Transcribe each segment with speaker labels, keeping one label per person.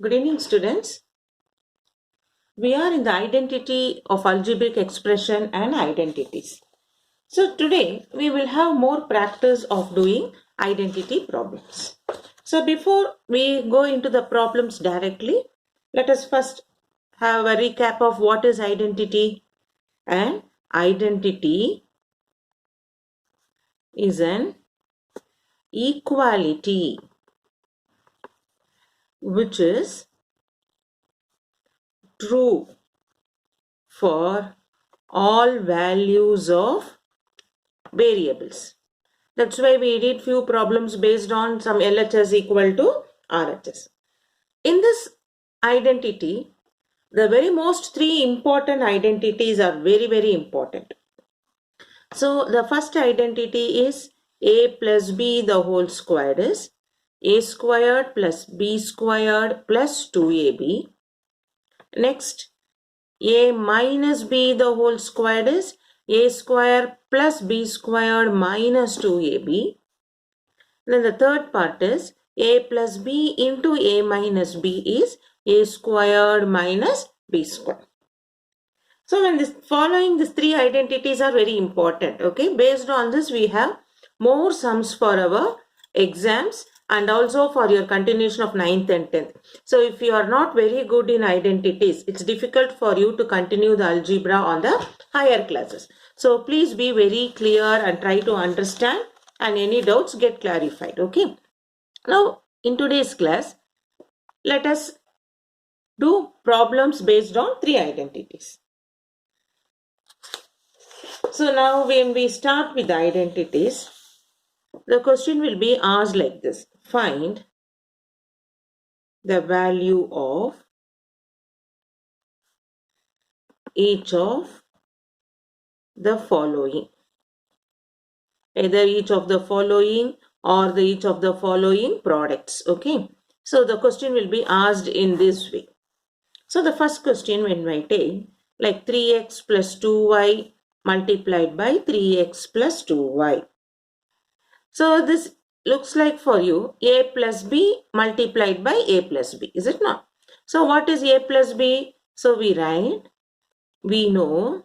Speaker 1: Good evening, students. We are in the identity of algebraic expression and identities. So today we will have more practice of doing identity problems. So before we go into the problems directly, let us first have a recap of what is identity. And identity is an equality which is true for all values of variables. That's why we did few problems based on some LHS equal to RHS. In this identity, the very most three important identities are very important. So the first identity is a plus b the whole squared is a squared plus b squared plus 2ab. Next, a minus b the whole squared is a square plus b squared minus 2ab. Then the third part is a plus b into a minus b is a squared minus b squared. So when this following these three identities are very important. Okay, based on this we have more sums for our exams and also for your continuation of 9th and 10th. So if you are not very good in identities, it's difficult for you to continue the algebra on the higher classes. So please be very clear and try to understand, and any doubts get clarified. Okay. Now in today's class, let us do problems based on three identities. So now when we start with identities, the question will be asked like this. Find the value of each of the following. Either each of the following or each of the following products. Okay. So the question will be asked in this way. So the first question when I take like 3x plus 2y multiplied by 3x plus 2y. So this looks like for you a plus b multiplied by a plus b, is it not? So what is a plus b? So we know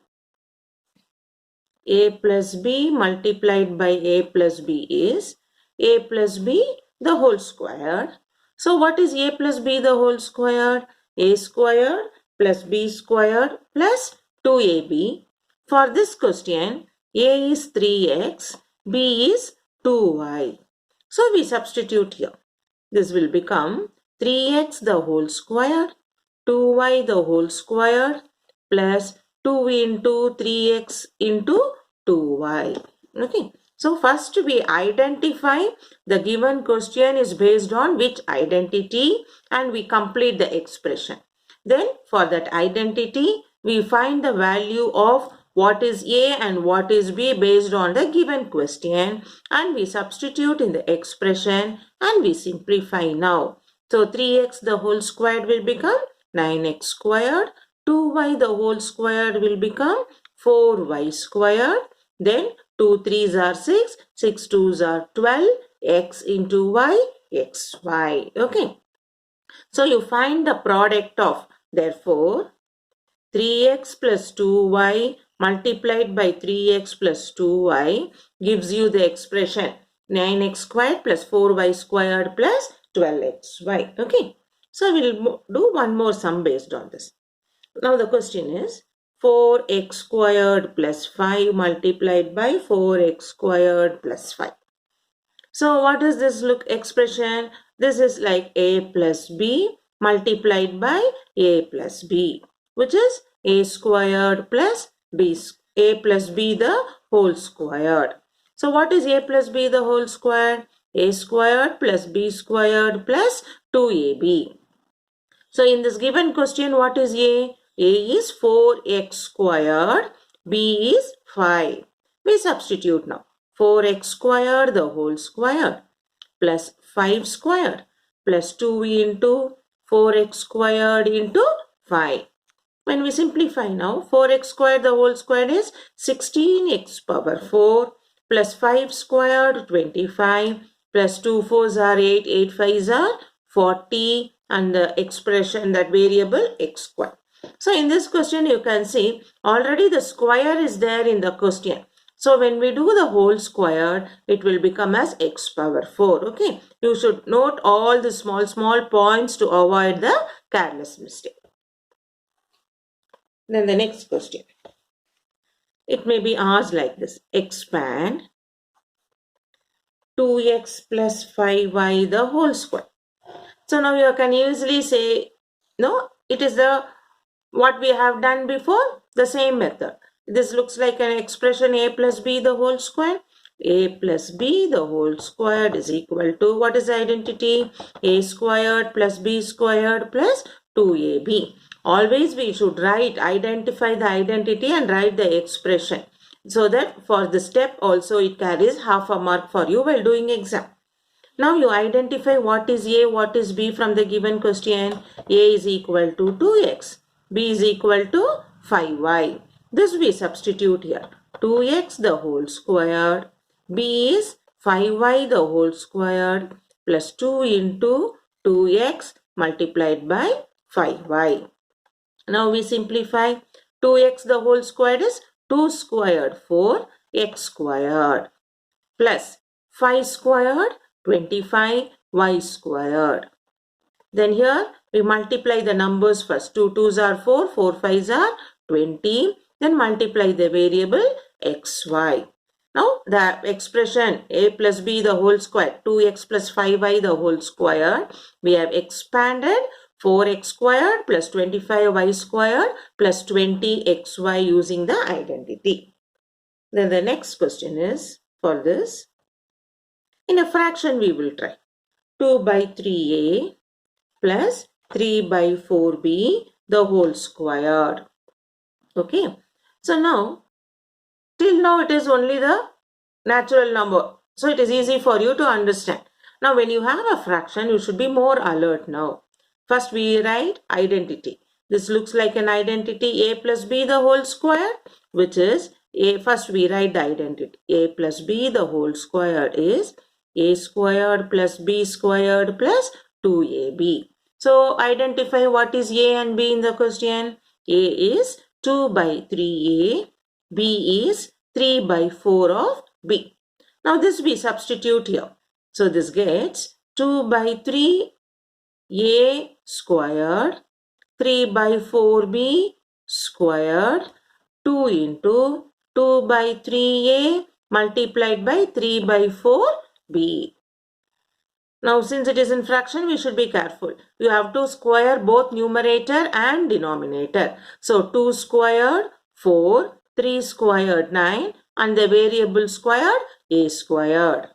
Speaker 1: a plus b multiplied by a plus b is a plus b the whole squared. So what is a plus b the whole squared? A squared plus b squared plus 2ab. For this question, a is 3x, b is 2y. So we substitute here. This will become 3x the whole square, 2y the whole square plus 2 into 3x into 2y. Okay. So first we identify the given question is based on which identity, and we complete the expression. Then for that identity, we find the value of what is A and what is B based on the given question, and we substitute in the expression and we simplify now. So 3x the whole squared will become 9x squared, 2y the whole squared will become 4y squared, then 2 3s are 6, 6 2s are 12, x into y, xy. Okay. So you find the product of, therefore, 3x plus 2y multiplied by 3x plus 2y gives you the expression 9x squared plus 4y squared plus 12xy. Okay. So we will do one more sum based on this. Now the question is 4x squared plus 5 multiplied by 4x squared plus 5. So what does this look expression? This is like a plus b multiplied by a plus b, which is a squared plus b, a plus b the whole squared. So what is a plus b the whole squared? A squared plus b squared plus 2ab. So in this given question, what is a? A is 4x squared, b is 5. We substitute now. 4x squared the whole squared plus 5 squared plus 2 into 4x squared into 5. When we simplify now, 4x squared the whole squared is 16x power 4 plus 5 squared 25 plus 2 4s are 8, 8 5s are 40 and the expression, that variable x square. So in this question you can see already the square is there in the question. So when we do the whole square, it will become as x power 4. Okay. You should note all the small points to avoid the careless mistake. Then the next question. It may be asked like this. Expand 2x plus 5y the whole square. So now you can easily say, no, it is the what we have done before, the same method. This looks like an expression a plus b the whole square. A plus b the whole squared is equal to, what is the identity? A squared plus b squared plus 2ab. Always we should identify the identity and write the expression, so that for the step also it carries half a mark for you while doing exam. Now you identify what is A, what is B from the given question. A is equal to 2x. B is equal to 5y. This we substitute here. 2x the whole squared. B is 5y the whole squared plus 2 into 2x multiplied by 5y. Now we simplify. 2x the whole squared is 2 squared 4 x squared plus 5 squared 25 y squared. Then here we multiply the numbers first. 2 2s are 4, 4 5s are 20. Then multiply the variable xy. Now the expression a plus b the whole square, 2x plus 5y the whole square, we have expanded 4x squared plus 25y squared plus 20xy using the identity. Then the next question is for this. In a fraction we will try 2 by 3a plus 3 by 4b the whole squared. Okay. So now, till now it is only the natural number. So it is easy for you to understand. Now when you have a fraction, you should be more alert now. First we write identity. This looks like an identity a plus b the whole square, which is a. First we write the identity. A plus b the whole squared is a squared plus b squared plus 2ab. So identify what is a and b in the question. A is 2 by 3a, b is 3 by 4 of b. Now this we substitute here. So this gets 2 by 3a squared, 3 by 4b squared, 2 into 2 by 3a multiplied by 3 by 4b. Now since it is in fraction, we should be careful. You have to square both numerator and denominator. So 2 squared 4, 3 squared 9 and the variable squared a squared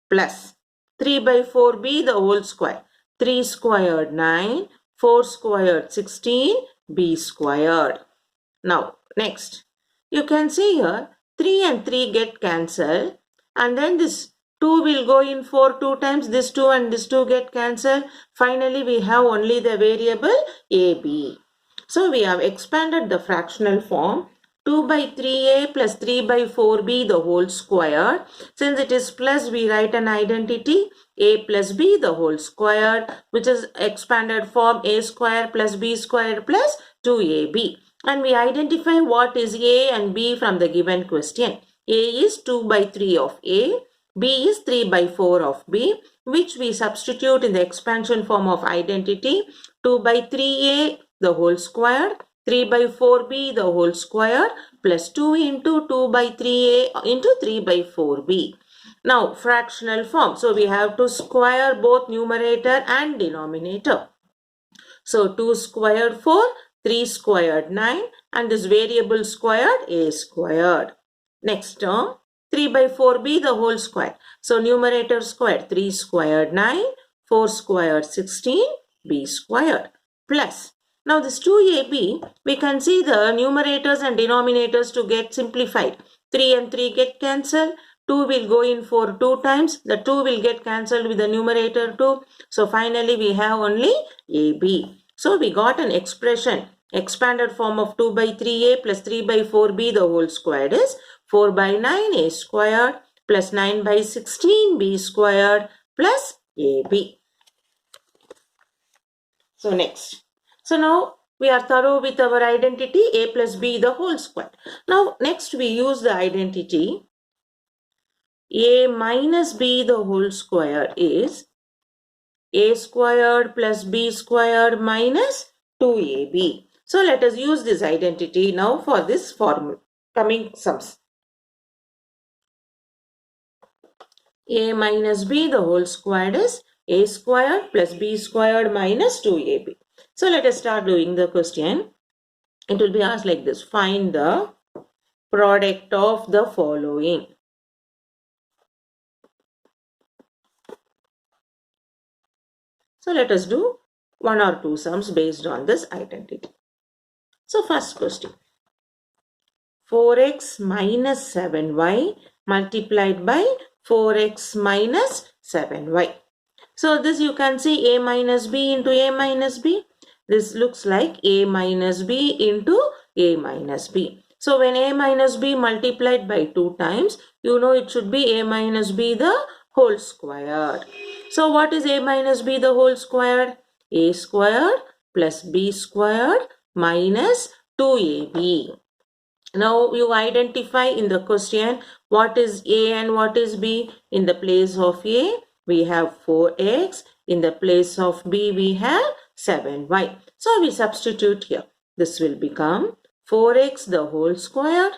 Speaker 1: plus 3 by 4b the whole square. 3 squared 9, 4 squared 16, b squared. Now next, you can see here 3 and 3 get cancelled and then this 2 will go in 4 2 times, this 2 and this 2 get cancelled. Finally, we have only the variable AB. So, we have expanded the fractional form 2 by 3a plus 3 by 4b the whole square. Since it is plus, we write an identity a plus b the whole square, which is expanded form a square plus b square plus 2ab. And we identify what is a and b from the given question. A is 2 by 3 of a. B is 3 by 4 of B, which we substitute in the expansion form of identity 2 by 3a the whole square, 3 by 4b the whole square plus 2 into 2 by 3a into 3 by 4b. Now fractional form. So we have to square both numerator and denominator. So 2 squared 4, 3 squared 9 and this variable squared a squared. Next term. 3 by 4b the whole square. So numerator squared 3 squared 9, 4 squared 16, b squared plus. Now this 2ab, we can see the numerators and denominators to get simplified. 3 and 3 get cancelled. 2 will go in 4 2 times. The 2 will get cancelled with the numerator 2. So finally we have only ab. So we got an expression. Expanded form of 2 by 3a plus 3 by 4b the whole squared is 4 by 9 a squared plus 9 by 16 b squared plus ab. So next. So now we are thorough with our identity a plus b the whole square. Now next we use the identity a minus b the whole square is a squared plus b squared minus 2ab. So let us use this identity now for this formula coming sums. A minus b the whole squared is a squared plus b squared minus 2ab. So let us start doing the question. It will be asked like this. Find the product of the following. So let us do one or two sums based on this identity. So first question. 4x minus 7y multiplied by 4x minus 7y. So this you can see a minus b into a minus b. This looks like a minus b into a minus b. So when a minus b multiplied by 2 times, you know it should be a minus b the whole squared. So what is a minus b the whole squared? A squared plus b squared minus 2ab. Now you identify in the question what is a and what is b. In the place of a, we have 4x. In the place of b, we have 7y. So we substitute here. This will become 4x the whole square,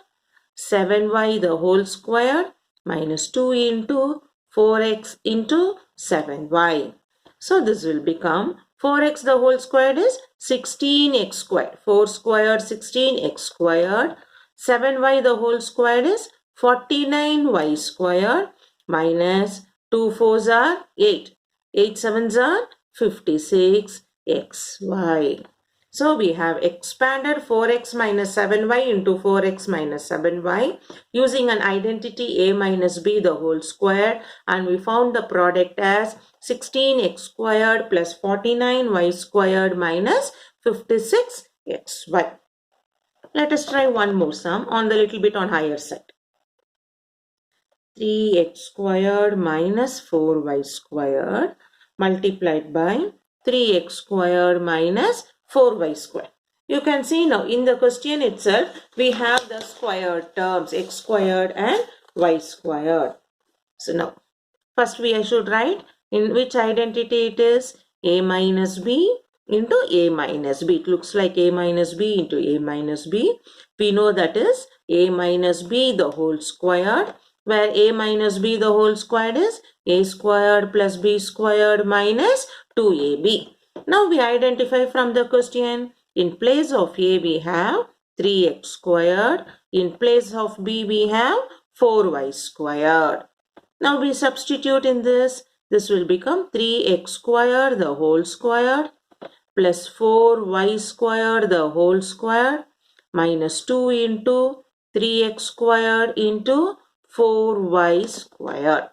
Speaker 1: 7y the whole square minus 2 into 4x into 7y. So this will become 4x the whole squared is 16x squared. 4 squared 16x squared. 7y the whole squared is 49y squared minus 2 4s are 8. 8 7s are 56xy. So we have expanded 4x minus 7y into 4x minus 7y using an identity a minus b the whole square, and we found the product as 16x squared plus 49y squared minus 56xy. Let us try one more sum on the little bit on higher side. 3x squared minus 4y squared multiplied by 3x squared minus 4y squared. You can see now in the question itself we have the squared terms x squared and y squared. So now first I should write in which identity it is a minus b into a minus b. It looks like a minus b into a minus b. We know that is a minus b the whole squared, where a minus b the whole squared is a squared plus b squared minus 2ab. Now we identify from the question. In place of a we have 3x squared. In place of b we have 4y squared. Now we substitute in this. This will become 3x squared the whole squared plus 4y squared the whole squared minus 2 into 3x squared into 4y squared.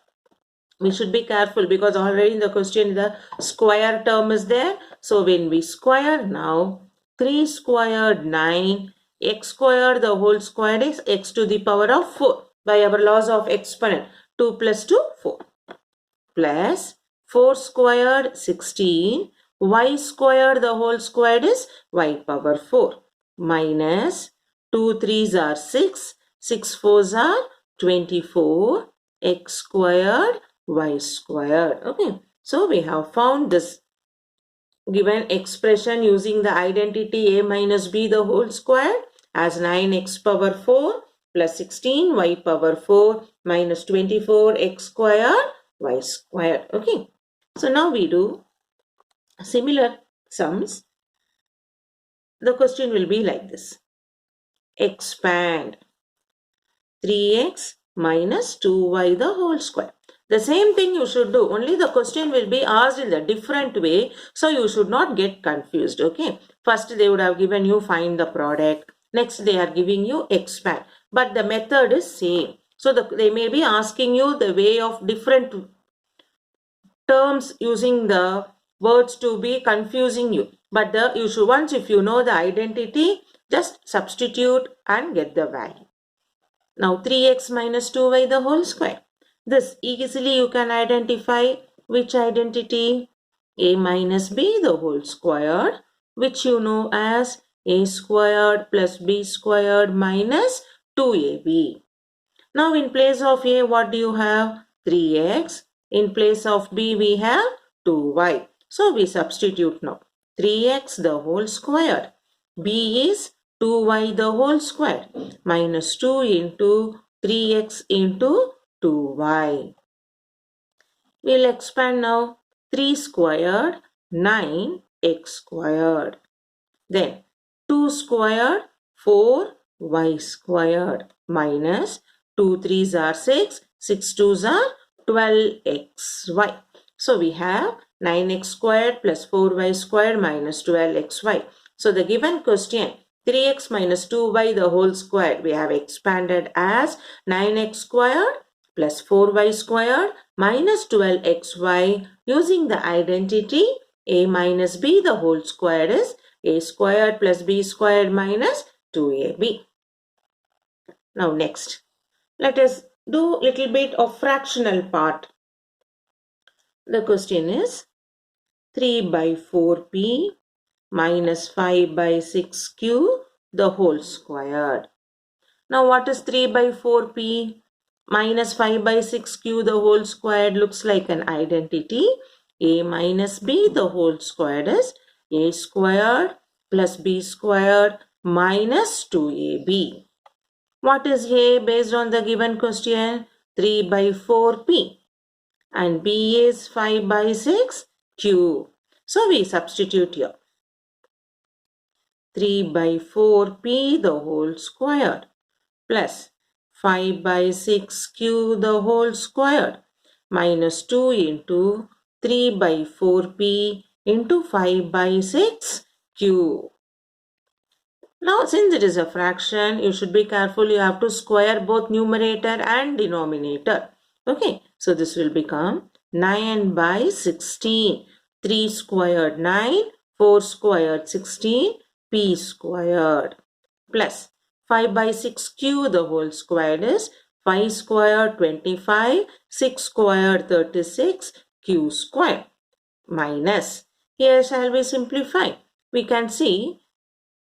Speaker 1: We should be careful because already in the question the square term is there. So when we square now 3 squared 9, x squared the whole squared is x to the power of 4 by our laws of exponent. 2 plus 2 4 plus 4 squared 16. Y squared the whole squared is y power 4 minus 2 3s are 6, 6 4s are 24, x squared y squared. Okay, so we have found this given expression using the identity a minus b the whole squared as 9x power 4 plus 16 y power 4 minus 24 x squared y squared. Okay, so now we do similar sums. The question will be like this. Expand 3x minus 2y the whole square. The same thing you should do, only the question will be asked in a different way, so you should not get confused. Okay, first they would have given you find the product, next they are giving you expand, but the method is same. So they may be asking you the way of different terms using the words to be confusing you, but you should, once if you know the identity, just substitute and get the value. Now 3x minus 2y the whole square. This easily you can identify which identity? a minus b the whole squared, which you know as a squared plus b squared minus 2ab. Now in place of a, what do you have? 3x. In place of b, we have 2y. So we substitute now. 3x the whole square. b is 2y the whole square minus 2 into 3x into 2y. We'll expand now. 3 squared, 9x squared. Then 2 squared, 4y squared minus 2 3s are 6, 6 2s are 12xy. So we have 9x squared plus 4y squared minus 12xy. So the given question 3x minus 2y the whole squared we have expanded as 9x squared plus 4y squared minus 12xy using the identity a minus b the whole squared is a squared plus b squared minus 2ab. Now next, let us do little bit of fractional part. The question is 3 by 4p minus 5 by 6q the whole squared. Now what is 3 by 4p minus 5 by 6q the whole squared? Looks like an identity. A minus b the whole squared is a squared plus b squared minus 2ab. What is a based on the given question? 3 by 4p. And b is 5 by 6q. So we substitute here. 3 by 4p the whole squared plus 5 by 6q the whole squared minus 2 into 3 by 4p into 5 by 6q. Now since it is a fraction, you should be careful. You have to square both numerator and denominator. Okay, so this will become 9 by 16. 3 squared 9, 4 squared 16, p squared plus 5 by 6q the whole squared is 5 squared 25, 6 squared 36, q squared minus. Here shall we simplify? We can see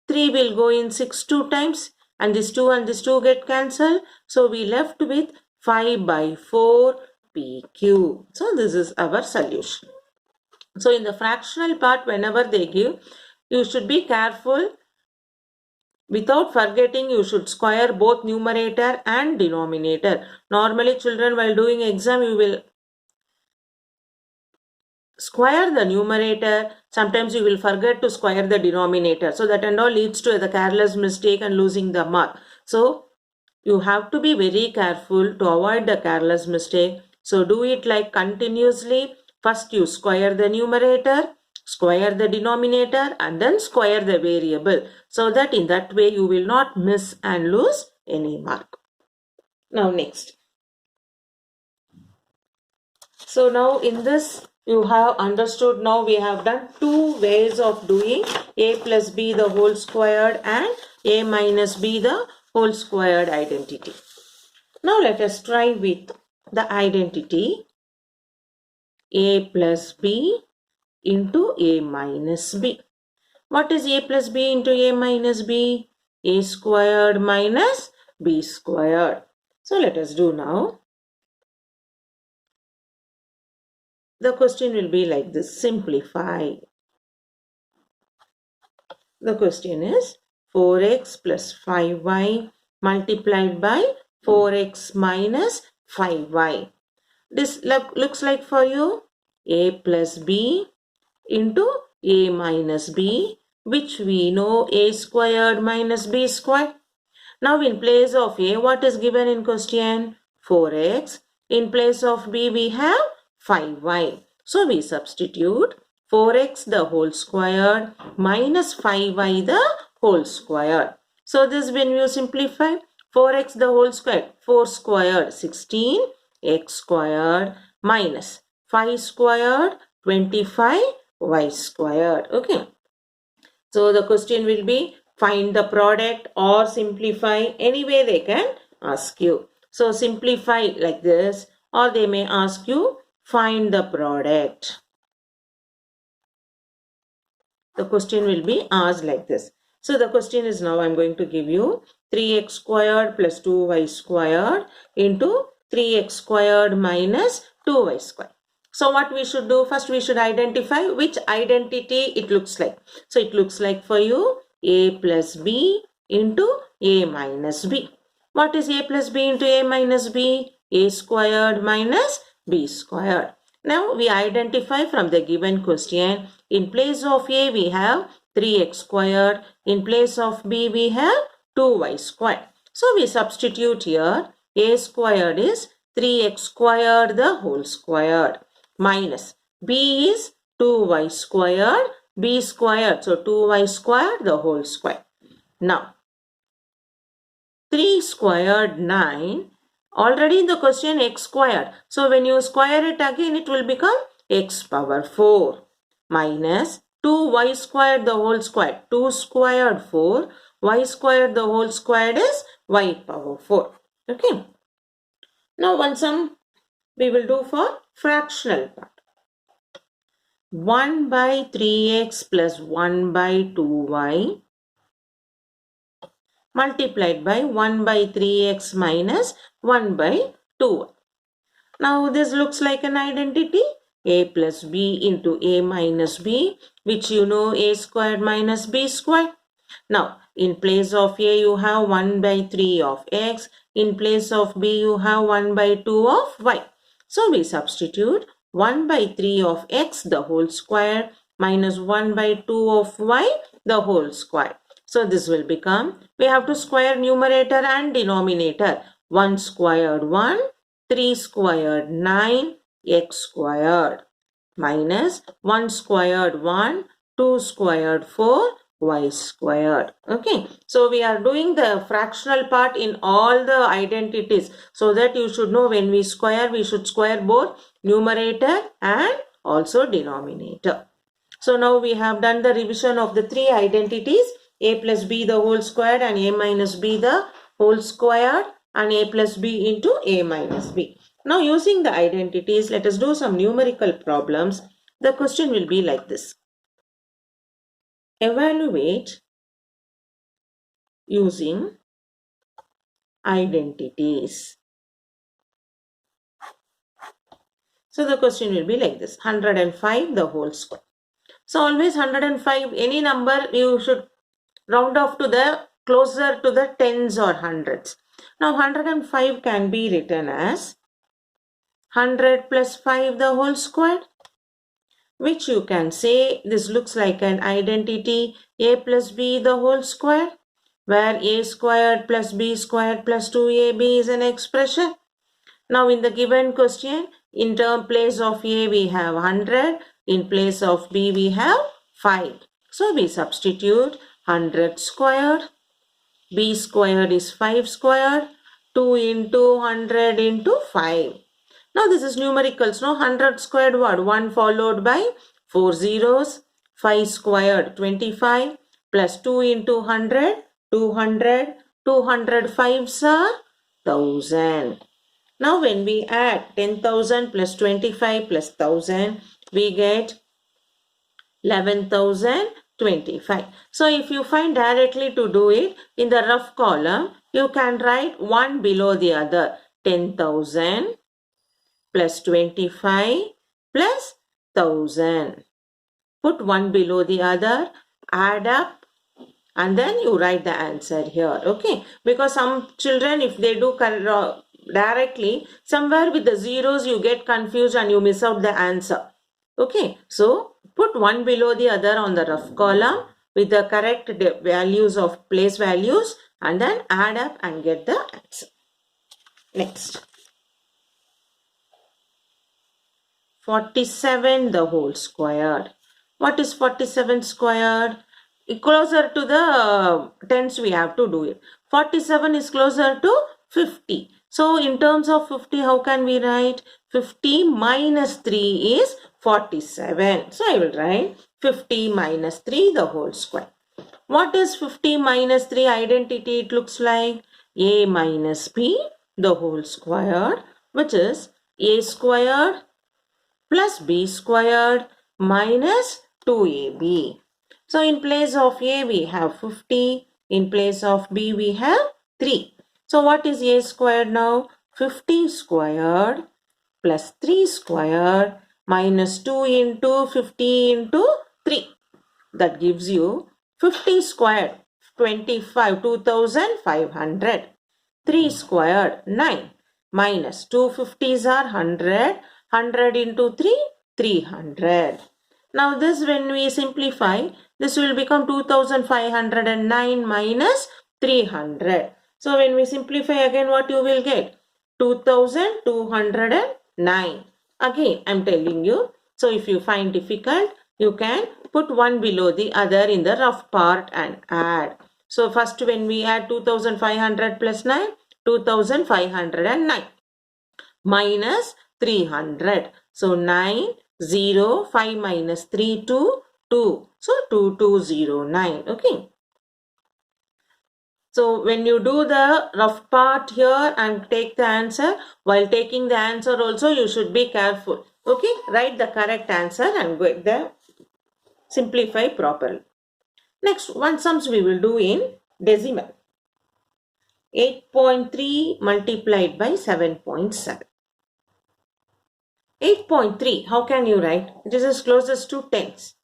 Speaker 1: 3 will go in 6 2 times and this 2 and this 2 get cancelled. So we left with 5 by 4 pq. So this is our solution. So in the fractional part, whenever they give, you should be careful. Without forgetting, you should square both numerator and denominator. Normally children while doing exam, you will square the numerator. Sometimes you will forget to square the denominator. So that and all leads to the careless mistake and losing the mark. So you have to be very careful to avoid the careless mistake. So do it like continuously. First you square the numerator, square the denominator and then square the variable. So that in that way you will not miss and lose any mark. Now next. So now in this you have understood. Now we have done two ways of doing a plus b the whole squared and a minus b the whole squared identity. Now let us try with the identity a plus b into a minus b. What is a plus b into a minus b? A squared minus b squared. So let us do now. The question will be like this. Simplify. The question is 4x plus 5y multiplied by 4x minus 5y. This looks like for you a plus b into a minus b, which we know a squared minus b squared. Now in place of a, what is given in question? 4x. In place of b, we have 5y. So we substitute 4x the whole squared minus 5y the whole squared. So this when you simplify 4x the whole squared, 4 squared 16, x squared minus 5 squared 25 y squared. Okay. So the question will be find the product or simplify. Any way they can ask you. So simplify like this, or they may ask you find the product. the question will be asked like this. So the question is, now I am going to give you 3x squared plus 2y squared into 3x squared minus 2y squared. So what we should do, first we should identify which identity it looks like. So it looks like for you a plus b into a minus b. What is a plus b into a minus b? A squared minus b squared. Now we identify from the given question, in place of a we have 3x squared, in place of b we have 2y squared. So we substitute here, a squared is 3x squared the whole squared minus b is 2y squared, b squared, so 2y squared the whole square. Now 3 squared 9, already in the question x squared. So when you square it again, it will become x power 4 minus 2y squared the whole square. 2 squared 4, y squared the whole squared is y power 4. Okay. Now one sum we will do for fractional part. 1 by 3x plus 1 by 2y multiplied by 1 by 3x minus 1 by 2. Now this looks like an identity, a plus b into a minus b, which you know a squared minus b squared. Now in place of a you have 1 by 3 of x, in place of b you have 1 by 2 of y. So we substitute 1 by 3 of x the whole square minus 1 by 2 of y the whole square. So this will become, we have to square numerator and denominator. 1 squared 1, 3 squared 9, x squared minus 1 squared 1, 2 squared 4, y squared. Okay. So we are doing the fractional part in all the identities. So that you should know when we square, we should square both numerator and also denominator. So now we have done the revision of the three identities, a plus b the whole squared and a minus b the whole squared and a plus b into a minus b. Now using the identities, let us do some numerical problems. The question will be like this. Evaluate using identities. So the question will be like this, 105 the whole square. So always 105, any number you should round off to the closer to the tens or hundreds. Now 105 can be written as 100 plus 5 the whole square, which you can say this looks like an identity a plus b the whole square, where a squared plus b squared plus 2ab is an expression. Now in the given question, in place of a we have 100, in place of b we have 5. So we substitute 100 squared, b squared is 5 squared, 2 into 100 into 5. Now this is numericals, no? 100 squared what? 1 followed by 4 zeros, 5 squared 25 plus 2 into 100, 200, 205s are 1000. Now when we add 10,000 plus 25 plus 1000, we get 11,025. So if you find directly to do it, in the rough column, you can write one below the other. 10,000 plus 25 plus 1,000. Put one below the other, add up, and then you write the answer here. Okay. Because some children, if they do directly, somewhere with the zeros you get confused and you miss out the answer. Okay. So put one below the other on the rough column with the correct values of place values and then add up and get the answer. Next. 47 the whole squared. What is 47 squared? Closer to the tens we have to do it. 47 is closer to 50. So in terms of 50, how can we write? 50 minus 3 is 47. So I will write 50 minus 3 the whole square. What is 50 minus 3 identity? It looks like a minus b the whole squared, which is a squared plus b squared minus 2ab. So in place of A we have 50. In place of B we have 3. So what is A squared now? 50 squared plus 3 squared minus 2 into 50 into 3. That gives you 50 squared 25, 2500. 3 squared 9 minus 2 50s are 100. 100 into 3, 300. Now this, when we simplify, this will become 2509 minus 300. So when we simplify again, what you will get? 2209. Again, I am telling you. So if you find difficult, you can put one below the other in the rough part and add. So first when we add 2500 plus 9, 2509 minus 300. So 9, 0, 5 minus 3, 2, 2. So 2209. Okay. So when you do the rough part here and take the answer, while taking the answer also you should be careful. Okay. Write the correct answer and get the simplify properly. Next, one sums we will do in decimal. 8.3 multiplied by 7.7. 8.3, how can you write? It is as closest to tens.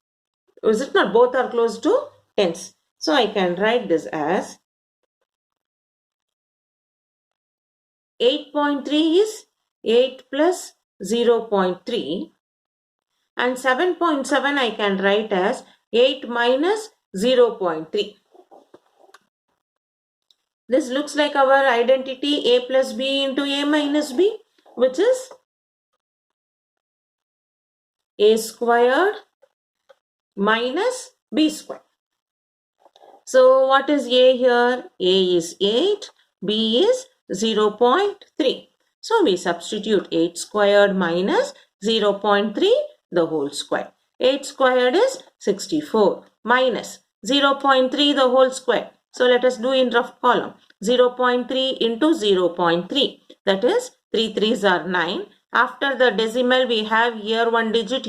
Speaker 1: Is it not? Both are close to tens. So I can write this as 8.3 is 8 plus 0.3 and 7.7 I can write as 8 minus 0.3. This looks like our identity A plus B into A minus B, which is A squared minus B squared. So what is A here? A is 8, B is 0.3. So we substitute 8 squared minus 0.3 the whole square. 8 squared is 64 minus 0.3 the whole square. So let us do in rough column. 0.3 into 0.3, that is 3 3s are 9. After the decimal we have here one digit,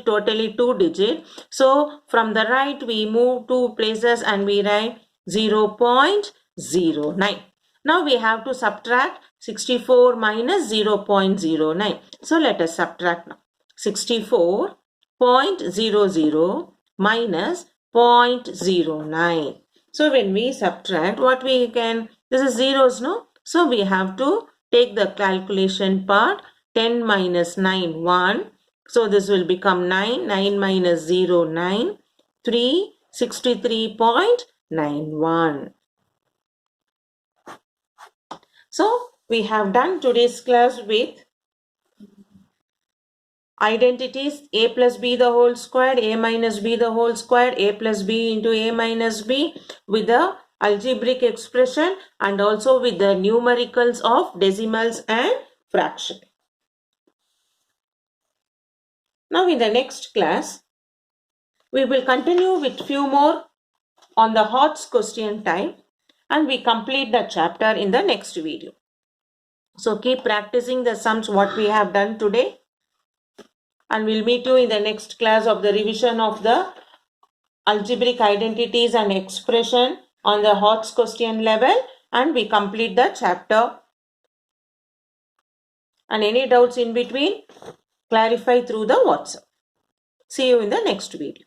Speaker 1: totally 2 digit. So from the right we move 2 places and we write 0.09. Now we have to subtract 64 minus 0.09. So let us subtract now. 64.00 minus 0.09. So when we subtract, what we can, this is zeros, no? So we have to take the calculation part. 10 minus 9, 1. So this will become 9. 9 minus 0, 9. 3, 63.91. So we have done today's class with identities A plus B the whole squared, A minus B the whole squared, A plus B into A minus B with the algebraic expression and also with the numericals of decimals and fraction. Now in the next class, we will continue with few more on the HOTS question type and we complete the chapter in the next video. So keep practicing the sums what we have done today and we'll meet you in the next class of the revision of the algebraic identities and expression on the HOTS question level and we complete the chapter. And any doubts in between, clarify through the WhatsApp. See you in the next video.